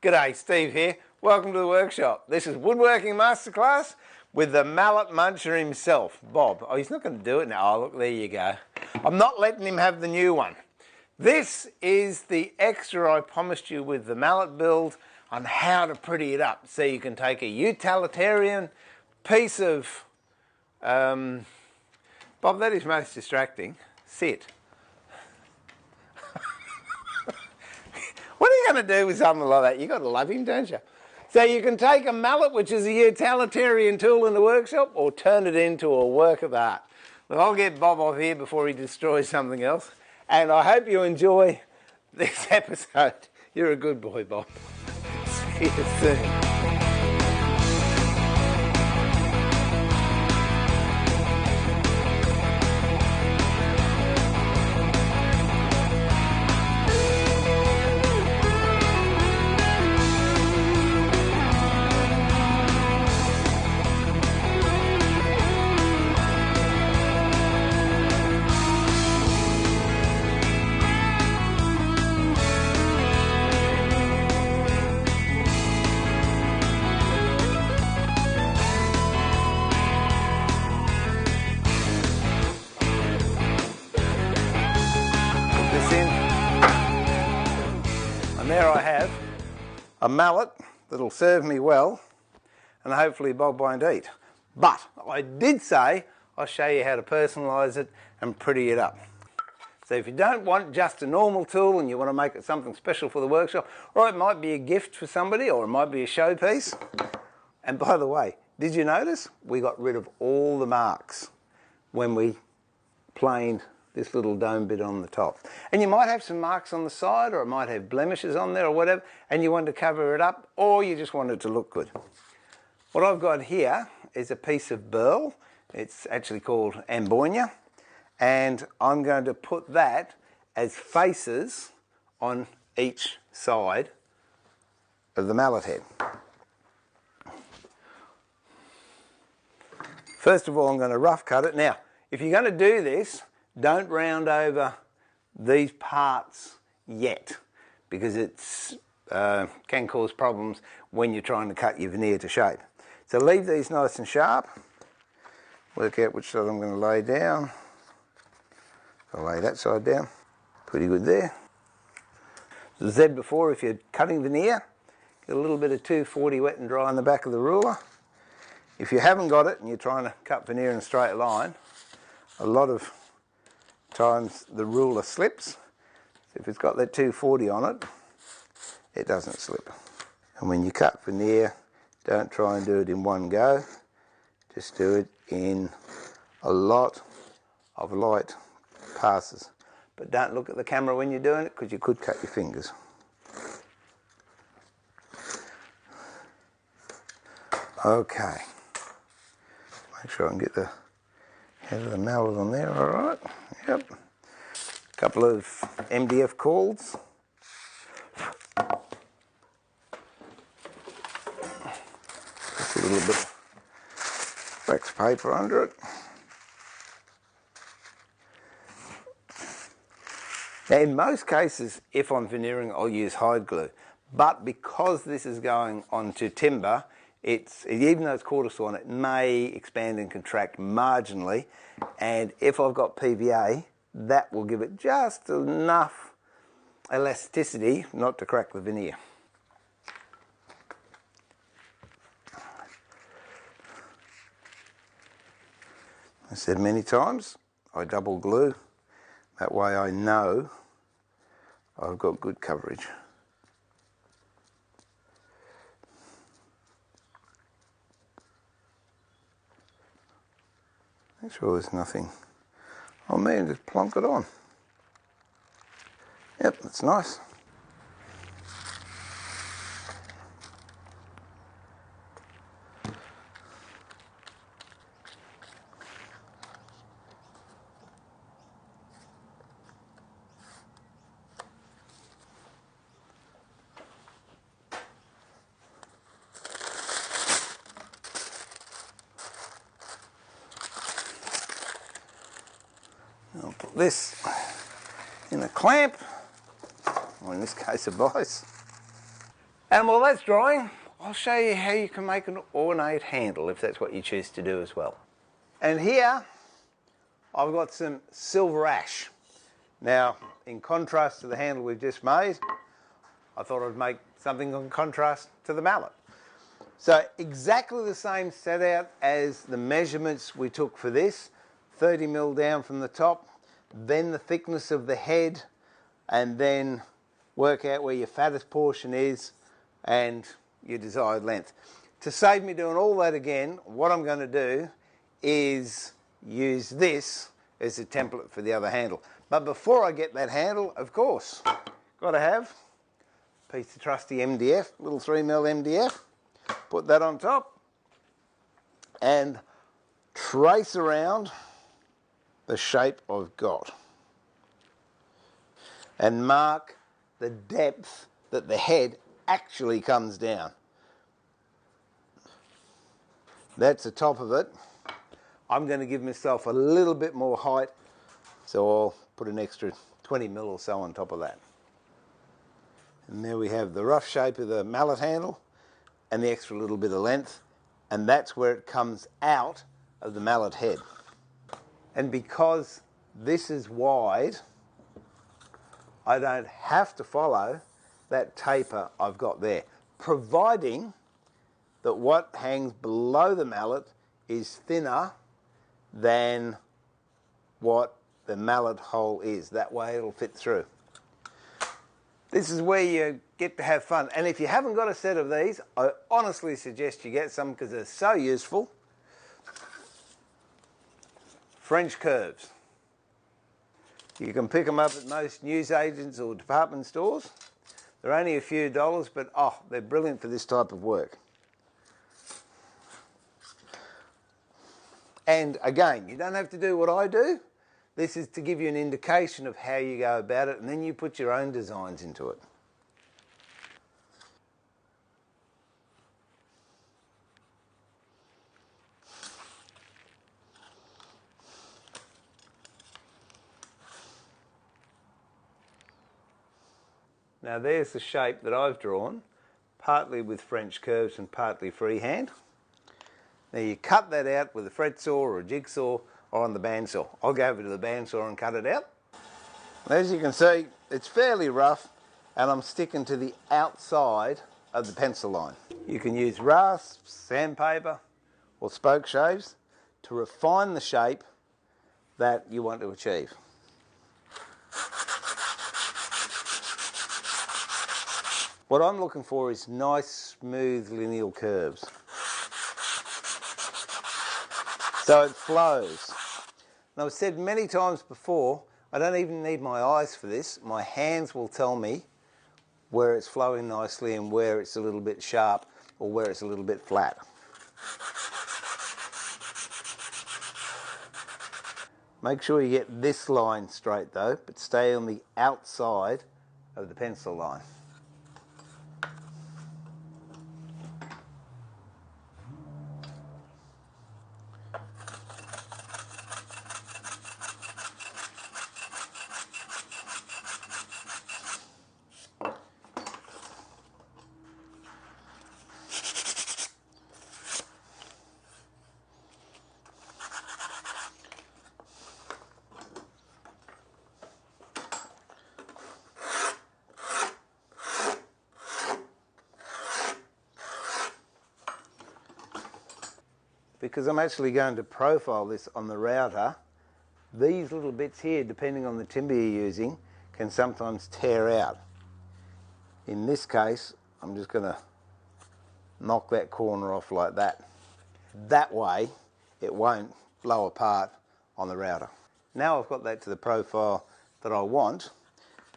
G'day, Steve here. Welcome to the workshop. This is Woodworking Masterclass with the mallet muncher himself, Bob. Oh, he's not going to do it now. Oh, look, there you go. I'm not letting him have the new one. This is the extra I promised you with the mallet build on how to pretty it up. So you can take a utilitarian piece of... Bob, that is most distracting. Sit. What are you going to do with something like that? You've got to love him, don't you? So you can take a mallet, which is a utilitarian tool in the workshop, or turn it into a work of art. Well, I'll get Bob off here before he destroys something else. And I hope you enjoy this episode. You're a good boy, Bob. See you soon. And there I have a mallet that'll serve me well, and hopefully Bob won't eat. But I did say I'll show you how to personalise it and pretty it up. So if you don't want just a normal tool and you want to make it something special for the workshop, or it might be a gift for somebody, or it might be a showpiece. And by the way, did you notice we got rid of all the marks when we planed this little dome bit on the top? And you might have some marks on the side, or it might have blemishes on there or whatever, and you want to cover it up, or you just want it to look good. What I've got here is a piece of burl. It's actually called ambonia, and I'm going to put that as faces on each side of the mallet head. First of all, I'm going to rough cut it. Now, if you're going to do this, don't round over these parts yet, because it can cause problems when you're trying to cut your veneer to shape. So leave these nice and sharp. Work out which side I'm going to lay down. I'll lay that side down. Pretty good there. As I said before, if you're cutting veneer, get a little bit of 240 wet and dry on the back of the ruler. If you haven't got it and you're trying to cut veneer in a straight line, a lot of times the ruler slips. So if it's got that 240 on it, it doesn't slip. And when you cut veneer, don't try and do it in one go. Just do it in a lot of light passes. But don't look at the camera when you're doing it, because you could cut your fingers. Okay. Make sure I can get the head of the mallet on there, all right. Yep. A couple of MDF cords. Just a little bit of wax paper under it. Now, in most cases, if I'm veneering, I'll use hide glue. But because this is going onto timber, even though it's quarter sawn, it may expand and contract marginally, and if I've got PVA, that will give it just enough elasticity not to crack the veneer. I said many times, I double glue. That way I know I've got good coverage. Make sure there's nothing on there, and just plonk it on. Yep, that's nice. I'll put this in a clamp, or in this case a vise. And while that's drying, I'll show you how you can make an ornate handle if that's what you choose to do as well. And here I've got some silver ash. Now, in contrast to the handle we've just made, I thought I'd make something in contrast to the mallet. So exactly the same set out as the measurements we took for this, 30 mil down from the top, then the thickness of the head, and then work out where your fattest portion is and your desired length. To save me doing all that again, what I'm going to do is use this as a template for the other handle. But before I get that handle, of course, got to have a piece of trusty MDF, little 3mm MDF, put that on top and trace around the shape I've got and mark the depth that the head actually comes down. That's the top of it. I'm going to give myself a little bit more height, so I'll put an extra 20 mil or so on top of that. And there we have the rough shape of the mallet handle and the extra little bit of length, and that's where it comes out of the mallet head. And because this is wide, I don't have to follow that taper I've got there, providing that what hangs below the mallet is thinner than what the mallet hole is. That way it'll fit through. This is where you get to have fun. And if you haven't got a set of these, I honestly suggest you get some because they're so useful. French curves. You can pick them up at most newsagents or department stores. They're only a few dollars, but they're brilliant for this type of work. And again, you don't have to do what I do. This is to give you an indication of how you go about it, and then you put your own designs into it. Now there's the shape that I've drawn, partly with French curves and partly freehand. Now you cut that out with a fret saw or a jigsaw or on the bandsaw. I'll go over to the bandsaw and cut it out. As you can see, it's fairly rough and I'm sticking to the outside of the pencil line. You can use rasps, sandpaper or spoke shaves to refine the shape that you want to achieve. What I'm looking for is nice, smooth, lineal curves. So it flows. And I've said many times before, I don't even need my eyes for this. My hands will tell me where it's flowing nicely and where it's a little bit sharp or where it's a little bit flat. Make sure you get this line straight though, but stay on the outside of the pencil line. Because I'm actually going to profile this on the router, these little bits here, depending on the timber you're using, can sometimes tear out. In this case, I'm just going to knock that corner off like that. That way, it won't blow apart on the router. Now I've got that to the profile that I want,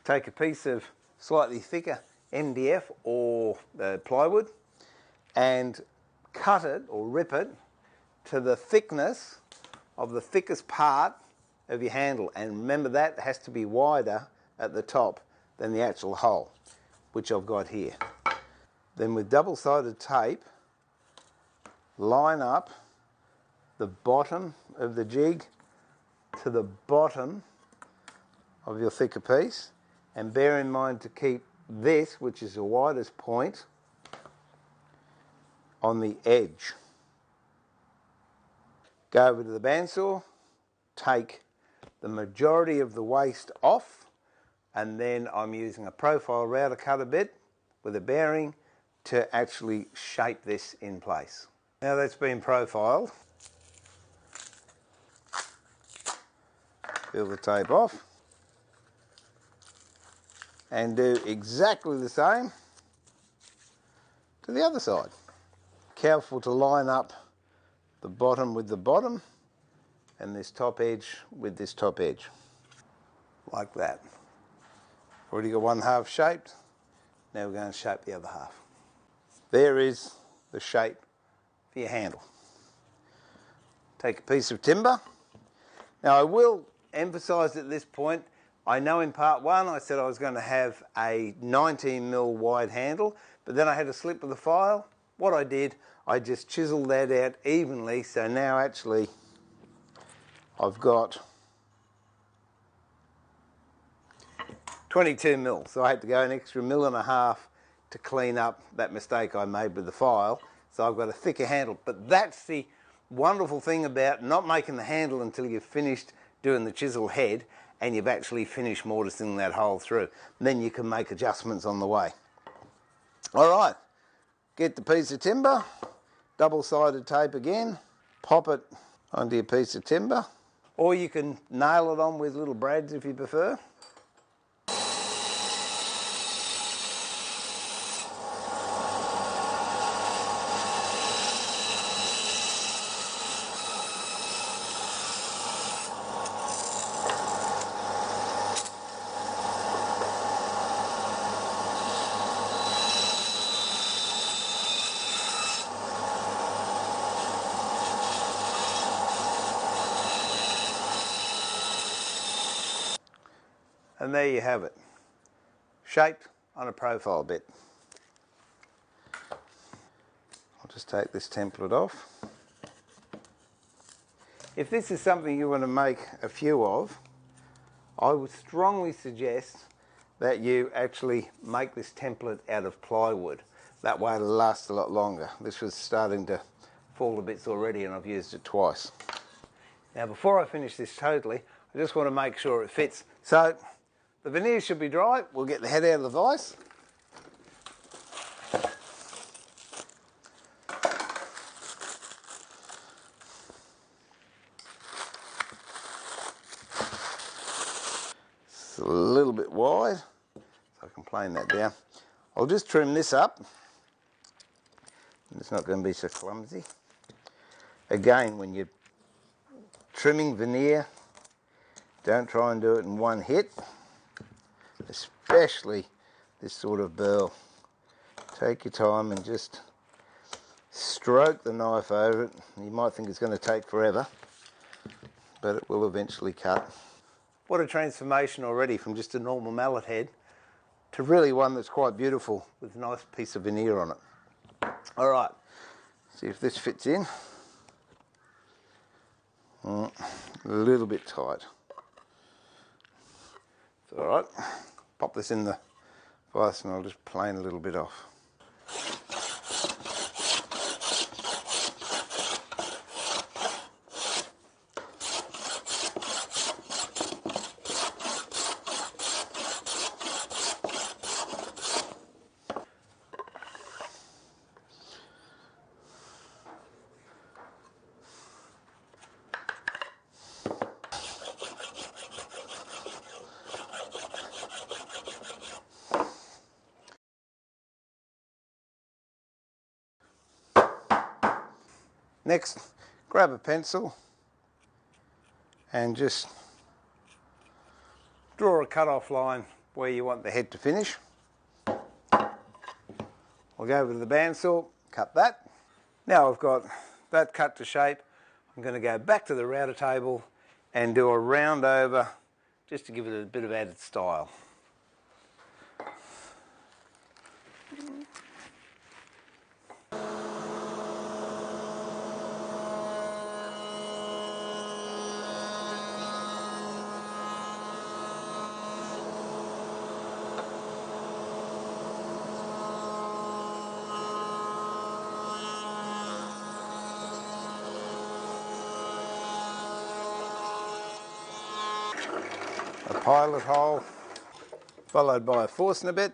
take a piece of slightly thicker MDF or plywood and cut it or rip it to the thickness of the thickest part of your handle, and remember that has to be wider at the top than the actual hole, which I've got here. Then with double-sided tape, line up the bottom of the jig to the bottom of your thicker piece, and bear in mind to keep this, which is the widest point, on the edge. Go over to the bandsaw, take the majority of the waste off, and then I'm using a profile router cutter bit with a bearing to actually shape this in place. Now that's been profiled, peel the tape off and do exactly the same to the other side. Careful to line up the bottom with the bottom and this top edge with this top edge, like that. Already got one half shaped, now we're going to shape the other half. There is the shape for your handle. Take a piece of timber. Now I will emphasise at this point, I know in part one I said I was going to have a 19mm wide handle, but then I had a slip of the file. What I did, I just chiselled that out evenly, so now actually I've got 22mm, so I had to go an extra 1.5 mm to clean up that mistake I made with the file. So I've got a thicker handle, but that's the wonderful thing about not making the handle until you've finished doing the chisel head and you've actually finished mortising that hole through. Then you can make adjustments on the way. All right, get the piece of timber, double-sided tape again, pop it onto your piece of timber, or you can nail it on with little brads if you prefer. And there you have it, shaped on a profile bit. I'll just take this template off. If this is something you want to make a few of, I would strongly suggest that you actually make this template out of plywood. That way it'll last a lot longer. This was starting to fall to bits already and I've used it twice. Now before I finish this totally, I just want to make sure it fits. So the veneer should be dry. We'll get the head out of the vise. It's a little bit wide, so I can plane that down. I'll just trim this up. It's not going to be so clumsy. Again, when you're trimming veneer, don't try and do it in one hit, especially this sort of burl. Take your time and just stroke the knife over it. You might think it's going to take forever, but it will eventually cut. What a transformation already from just a normal mallet head to really one that's quite beautiful with a nice piece of veneer on it. All right, see if this fits in. A little bit tight. It's all right. Pop this in the vise and I'll just plane a little bit off. Next, grab a pencil and just draw a cut-off line where you want the head to finish. I'll go over to the bandsaw, cut that. Now I've got that cut to shape. I'm going to go back to the router table and do a round over just to give it a bit of added style. a pilot hole, followed by a Forstner bit.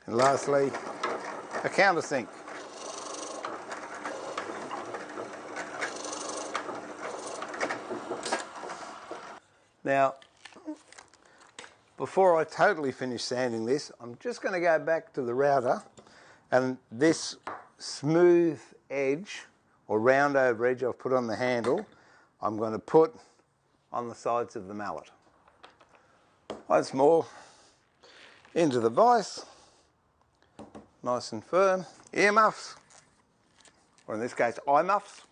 And lastly, a countersink. Now, before I totally finish sanding this, I'm just going to go back to the router, and this smooth edge or round over edge I've put on the handle, I'm going to put on the sides of the mallet. Once more, into the vise, nice and firm, ear muffs, or in this case eye muffs.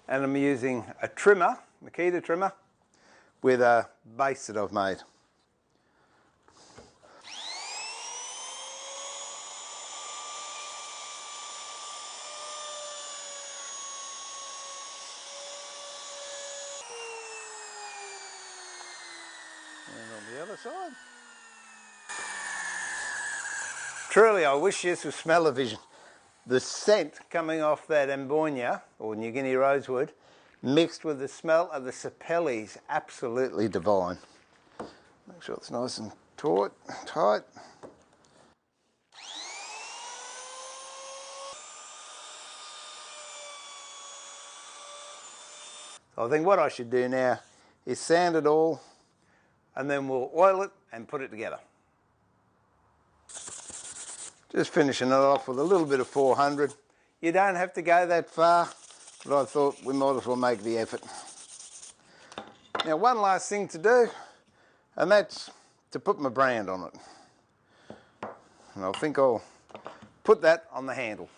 And I'm using a trimmer, Makita trimmer, with a base that I've made. And on the other side. Truly, I wish this was smell-o-vision. The scent coming off that Ambonia, or New Guinea rosewood, mixed with the smell of the sapelli is absolutely divine. Make sure it's nice and tight. So I think what I should do now is sand it all, and then we'll oil it and put it together. Just finishing it off with a little bit of 400. You don't have to go that far, but I thought we might as well make the effort. Now, one last thing to do, and that's to put my brand on it. And I think I'll put that on the handle.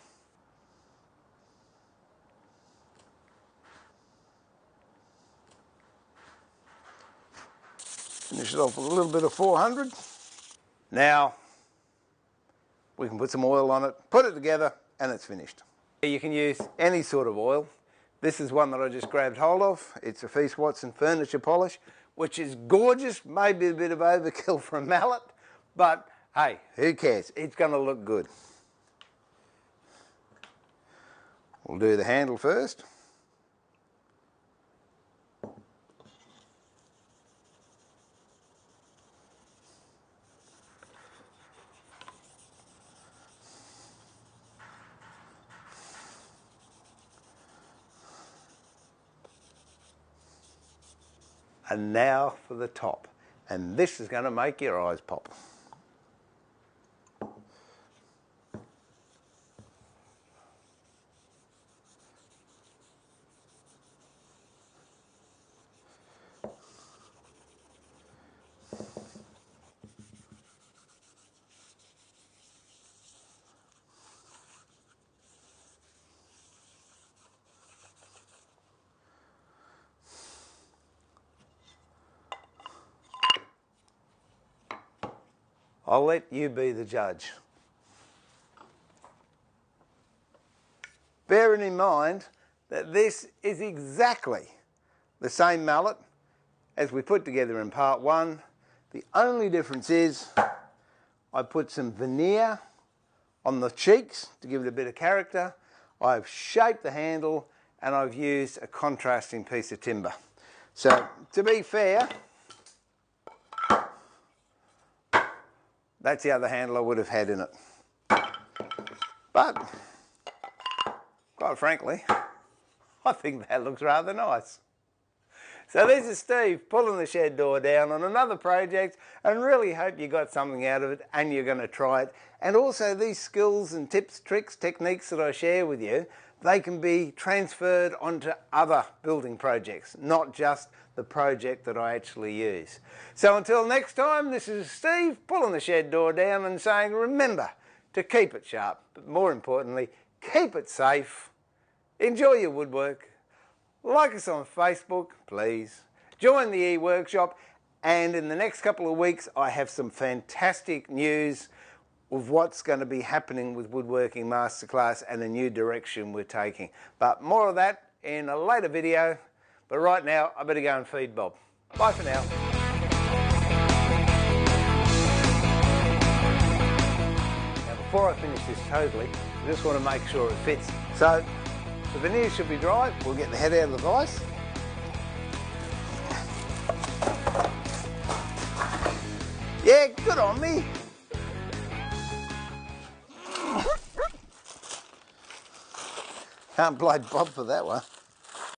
Finish it off with a little bit of 400. Now, we can put some oil on it, put it together, and it's finished. You can use any sort of oil. This is one that I just grabbed hold of. It's a Feast Watson furniture polish, which is gorgeous, maybe a bit of overkill for a mallet, but hey, who cares? It's going to look good. We'll do the handle first. And now for the top. And this is going to make your eyes pop. I'll let you be the judge. Bearing in mind that this is exactly the same mallet as we put together in part one. The only difference is I put some veneer on the cheeks to give it a bit of character. I've shaped the handle and I've used a contrasting piece of timber. So to be fair, that's the other handle I would have had in it. But, quite frankly, I think that looks rather nice. So this is Steve pulling the shed door down on another project, and really hope you got something out of it and you're going to try it. And also these skills and tips, tricks, techniques that I share with you, they can be transferred onto other building projects, not just the project that I actually use. So until next time, this is Steve pulling the shed door down and saying, remember to keep it sharp, but more importantly, keep it safe. Enjoy your woodwork. Like us on Facebook, please. Join the e-workshop, and in the next couple of weeks, I have some fantastic news of what's going to be happening with Woodworking Masterclass and a new direction we're taking. But more of that in a later video. But right now, I better go and feed Bob. Bye for now. Now, before I finish this totally, I just want to make sure it fits. So, the veneer should be dry. We'll get the head out of the vise. Yeah, good on me. Can't blame Bob for that one.